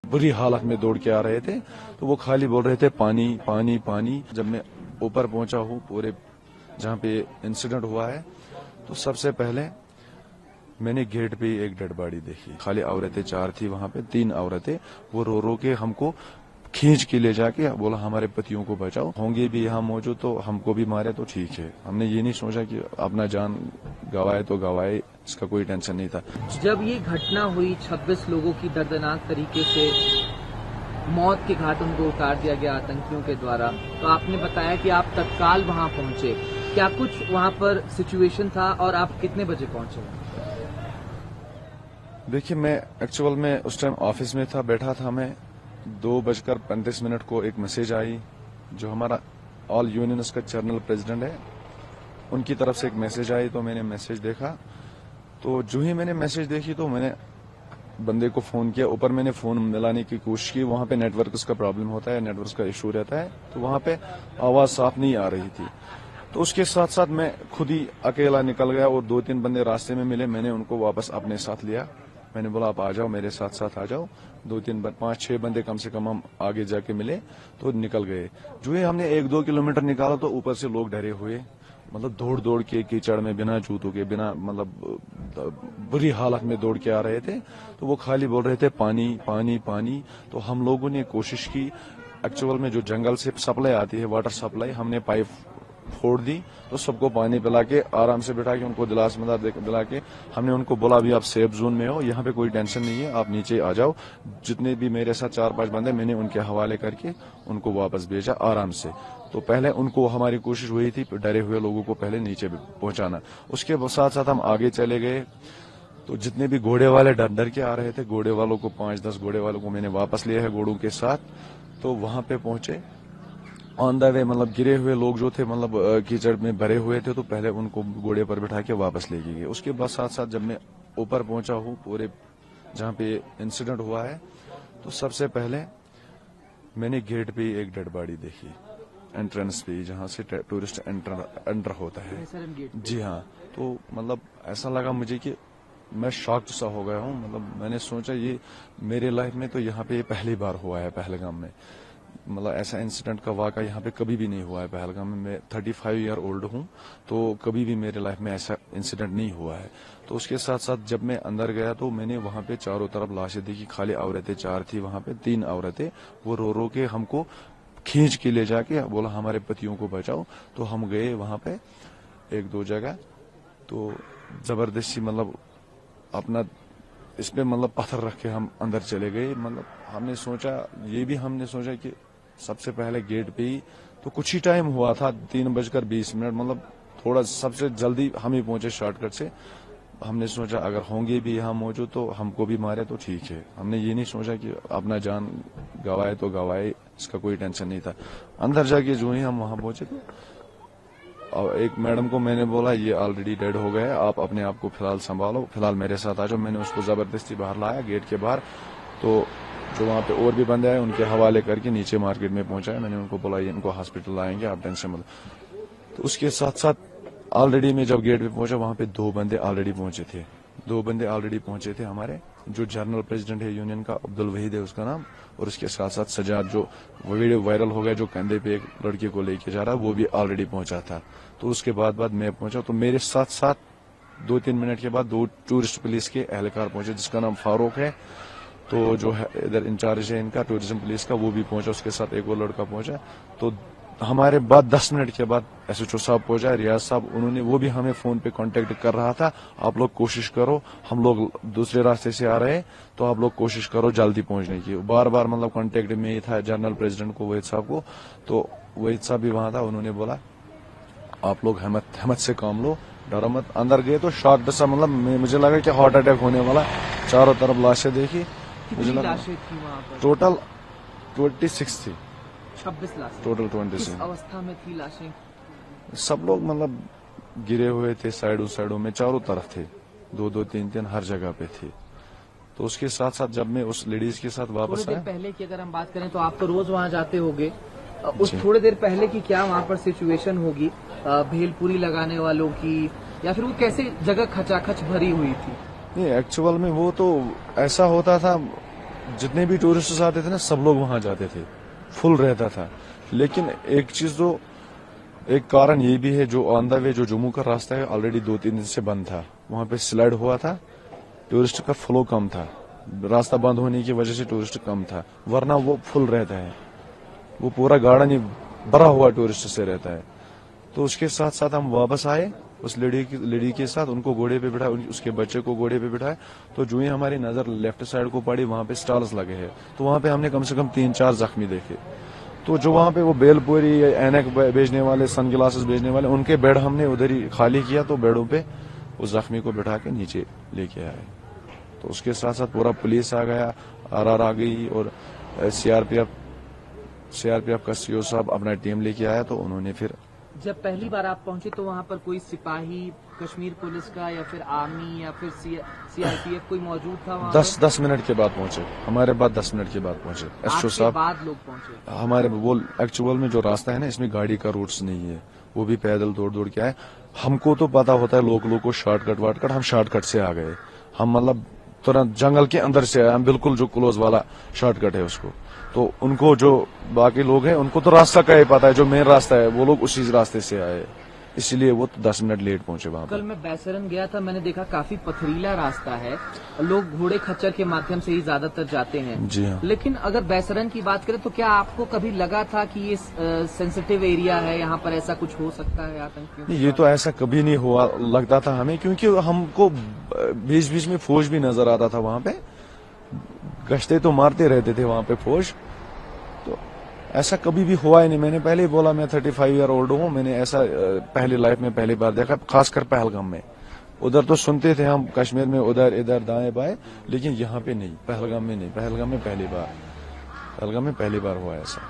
बुरी हालत में दौड़ के आ रहे थे, तो वो खाली बोल रहे थे पानी पानी पानी। जब मैं ऊपर पहुंचा हूँ पूरे जहाँ पे इंसिडेंट हुआ है, तो सबसे पहले मैंने गेट पे एक डेड बॉडी देखी। खाली औरतें 4 थी वहां पे, 3 औरतें, वो रो रो के हमको खींच के ले जाके बोला हमारे पतियों को बचाओ, होंगे भी यहाँ मौजूद तो हमको भी मारे तो ठीक है। हमने ये नहीं सोचा कि अपना जान गवाए तो गवाए, इसका कोई टेंशन नहीं था। जब ये घटना हुई 26 लोगों की दर्दनाक तरीके से मौत के घाट उनको उतार दिया गया आतंकियों के द्वारा, तो आपने बताया कि आप तत्काल वहां पहुंचे। क्या कुछ वहां पर सिचुएशन था और आप कितने बजे पहुंचे? देखिए, मैं एक्चुअल में उस टाइम ऑफिस में था, बैठा था मैं। 2:35 को एक मैसेज आई, जो हमारा ऑल यूनियंस का जनरल प्रेसिडेंट है, उनकी तरफ से एक मैसेज आई। तो मैंने मैसेज देखा, तो जो ही मैंने मैसेज देखी तो मैंने बंदे को फोन किया। ऊपर मैंने फोन मिलाने की कोशिश की, वहां पे नेटवर्क का प्रॉब्लम होता है, नेटवर्क का इशू रहता है, तो वहां पे आवाज साफ नहीं आ रही थी। तो उसके साथ साथ मैं खुद ही अकेला निकल गया और 2-3 बंदे रास्ते में मिले, मैंने उनको वापस अपने साथ लिया। मैंने बोला आप आ जाओ, मेरे साथ साथ आ जाओ। 5-6 बंदे कम से कम हम आगे जाके मिले तो निकल गए। जो ही हमने 1-2 किलोमीटर निकाला तो ऊपर से लोग डरे हुए, मतलब दौड़ दौड़ के कीचड़ में बिना जूतों के, बिना मतलब बुरी हालत में दौड़ के आ रहे थे। तो वो खाली बोल रहे थे पानी पानी पानी। तो हम लोगों ने कोशिश की, एक्चुअल में जो जंगल से सप्लाई आती है, वाटर सप्लाई, हमने पाइप फोड़ दी, तो सबको पानी पिला के आराम से बिठा के उनको दिलास दिला के हमने उनको बोला अभी आप सेफ जोन में हो, यहाँ पे कोई टेंशन नहीं है, आप नीचे आ जाओ। जितने भी मेरे साथ 4-5 बंदे, मैंने उनके हवाले करके उनको वापस भेजा आराम से। तो पहले उनको हमारी कोशिश हुई थी डरे हुए लोगों को पहले नीचे पहुंचाना। उसके साथ साथ हम आगे चले गए, तो जितने भी घोड़े वाले डर के आ रहे थे, घोड़े वालों को 5-10 घोड़े वालों को मैंने वापस लिया है घोड़ों के साथ। तो वहां पे पहुंचे, ऑन द वे मतलब गिरे हुए लोग जो थे, मतलब कीचड़ में भरे हुए थे, तो पहले उनको घोड़े पर बिठा के वापस लेके गए। उसके बाद साथ साथ जब मैं ऊपर पहुंचा हूँ पूरे जहाँ पे इंसिडेंट हुआ है, तो सबसे पहले मैंने गेट पे एक डेड बॉडी देखी, एंट्रेंस पे, जहाँ से टूरिस्ट एंटर होता है। जी हाँ। तो मतलब ऐसा लगा मुझे कि मैं शॉक्ड सा हो गया हूँ। मतलब मैंने सोचा ये मेरे लाइफ में तो यहाँ पे ये पहली बार हुआ है पहलगाम में। मतलब ऐसा इंसिडेंट का वाक़ा यहाँ पे कभी भी नहीं हुआ है पहलगाम में। मैं 35 ईयर ओल्ड हूँ, तो कभी भी मेरे लाइफ में ऐसा इंसिडेंट नहीं हुआ है। तो उसके साथ साथ जब मैं अंदर गया तो मैंने वहाँ पे चारों तरफ लाशें देखी। खाली औरतें 4 थी वहाँ पे, 3 औरतें, वो रो रो के हमको खींच के ले जाके बोला हमारे पतियों को बचाओ। तो हम गए वहाँ पे 1-2 जगह, तो जबरदस्ती मतलब अपना इस पे मतलब पत्थर रख के हम अंदर चले गए। मतलब हमने सोचा कि सबसे पहले गेट पे ही, तो कुछ ही टाइम हुआ था, 3:20, मतलब थोड़ा सबसे जल्दी हम ही पहुंचे शॉर्टकट से। हमने सोचा अगर होंगे भी यहाँ मौजूद तो हमको भी मारे तो ठीक है। हमने ये नहीं सोचा कि अपना जान गवाए तो गवाए, इसका कोई टेंशन नहीं था। अंदर जाके जो ही हम वहां पहुंचे तो और एक मैडम को मैंने बोला ये ऑलरेडी डेड हो गए, आप अपने आप को फिलहाल संभालो, फिलहाल मेरे साथ आ जाओ। मैंने उसको जबरदस्ती बाहर लाया गेट के बाहर। तो जो वहाँ पे और भी बंदे आए उनके हवाले करके नीचे मार्केट में पहुंचाया। मैंने उनको बोला ये इनको हॉस्पिटल लाएंगे, आप टेंशन मत। तो उसके साथ साथ ऑलरेडी मैं जब गेट पे पहुंचा वहाँ पे 2 बंदे ऑलरेडी पहुंचे थे हमारे। जो जनरल प्रेसिडेंट है यूनियन का, अब्दुल वहीद है उसका नाम, और उसके साथ साथ सजाद, जो वीडियो वायरल हो गया, जो कंधे पे एक लड़के को लेके जा रहा है, वो भी ऑलरेडी पहुंचा था। तो उसके बाद मैं पहुंचा, तो मेरे साथ साथ 2-3 मिनट के बाद 2 टूरिस्ट पुलिस के एहलकार पहुंचे, जिसका नाम फारूक है, तो जो है इधर इंचार्ज है इनका टूरिज्म पुलिस का, वो भी पहुंचा। उसके साथ एक और लड़का पहुंचा। तो हमारे बाद 10 मिनट के बाद SHO साहब पहुंचा, रियाज साहब, वो भी हमें फोन पे कांटेक्ट कर रहा था, आप लोग कोशिश करो, हम लोग दूसरे रास्ते से आ रहे हैं, तो आप लोग कोशिश करो जल्दी पहुंचने की। बार बार मतलब कांटेक्ट में ही था जनरल प्रेसिडेंट को, वहीद साहब को। तो वहीद साहब भी वहां था, उन्होंने बोला आप लोग हिम्मत से काम लो, डरो मत। अंदर गए तो शॉक सा, मतलब मुझे लगा कि हार्ट अटैक होने वाला। चारों तरफ लाशें देखी, मुझे लगा टोटल 26 थी। 26 लाशें टोटल 26। किस अवस्था में थी लाशें? सब लोग मतलब गिरे हुए थे, साइडों में चारों तरफ थे, 2-2, 3-3 हर जगह पे थे। तो उसके साथ साथ जब मैं उस लेडीज के साथ वापस आया, पहले की अगर हम बात करें तो आप तो रोज वहाँ जाते होंगे, उस थोड़ी देर पहले की क्या वहाँ पर सिचुएशन होगी भेलपुरी लगाने वालों की, या फिर वो कैसे जगह खचाखच भरी हुई थी? नहीं, एक्चुअल में वो तो ऐसा होता था, جتنے بھی ٹورسٹ آتے تھے نا سب لوگ وہاں جاتے تھے, فل رہتا تھا. لیکن ایک چیز تو ایک کارن یہ بھی ہے, جو آن دا وے جو جموں کا راستہ ہے آلریڈی 2-3 دن سے بند تھا, وہاں پہ سلائڈ ہوا تھا, ٹورسٹ کا فلو کم تھا, راستہ بند ہونے کی وجہ سے ٹورسٹ کم تھا, ورنہ وہ فل رہتا ہے, وہ پورا گارڈن ہی بھرا ہوا ٹورسٹ سے رہتا ہے. تو اس کے ساتھ ساتھ ہم واپس آئے, اس لڑی کے ساتھ ان کو گھوڑے پہ بٹھایا, اس کے بچے کو گھوڑے پہ بٹھایا. تو جو ہی ہماری نظر لیفٹ سائڈ کو پڑی, وہاں پہ سٹالز لگے ہیں, تو وہاں پہ ہم نے کم سے کم 3-4 زخمی دیکھے. تو جو وہاں پہ وہ بیل پوری, اینک بیچنے والے, سن گلاسز بیچنے والے, ان کے بیڈ ہم نے ادھر ہی خالی کیا, تو بیڈوں پہ اس زخمی کو بٹھا کے نیچے لے کے آئے. تو اس کے ساتھ ساتھ پورا پولیس آ گیا, RR آ گئی, اور CRPF کا CO صاحب اپنا ٹیم لے کے آیا. تو انہوں نے پھر جب پہلی بار آپ پہنچے تو وہاں پر کوئی سپاہی کشمیر پولیس کا یا پھر آرمی یا پھر CRPF کوئی موجود تھا وہاں 10 منٹ کے بعد پہنچے, ہمارے بعد 10 منٹ کے بعد پہنچے. SO کے صاحب بعد لوگ پہنچے؟ ہمارے وہ ایکچوئل میں جو راستہ ہے نا, اس میں گاڑی کا روٹس نہیں ہے, وہ بھی پیدل دوڑ کے آئے. ہم کو تو پتا ہوتا ہے لوگ کو شارٹ کٹ, ہم شارٹ کٹ سے آ گئے. ہم مطلب ترنت جنگل کے اندر سے آئے, ہم بالکل جو کلوز والا شارٹ کٹ ہے اس کو. تو ان کو جو باقی لوگ ہیں ان کو تو راستہ کا ہی پتا ہے, جو مین راستہ ہے وہ لوگ اسی راستے سے آئے, اسی لیے وہ 10 منٹ لیٹ پہنچے وہاں پہ. کل میں بیسرن گیا تھا, میں نے دیکھا کافی پتھریلا راستہ ہے, لوگ گھوڑے کھچر کے مادھیم سے ہی زیادہ تر جاتے ہیں. جی ہاں. لیکن اگر بیسرن کی بات کریں تو کیا آپ کو کبھی لگا تھا کہ یہ سینسیٹیو ایریا ہے, یہاں پر ایسا کچھ ہو سکتا ہے آتنکیوں؟ یہ تو ایسا کبھی نہیں ہوا لگتا تھا ہمیں, کیونکہ ہم کو بیچ میں فوج بھی نظر آتا تھا وہاں پہ, گشتے تو مارتے رہتے تھے وہاں پہ فوج. تو ایسا کبھی بھی ہوا ہی نہیں. میں نے پہلے ہی بولا میں 35 ایئر اولڈ ہوں, میں نے ایسا پہلی لائف میں پہلی بار دیکھا, خاص کر پہلگام میں. ادھر تو سنتے تھے ہم کشمیر میں ادھر دائیں بائیں, لیکن یہاں پہ نہیں, پہلگام میں نہیں, پہلگام میں پہلی بار ہوا ایسا.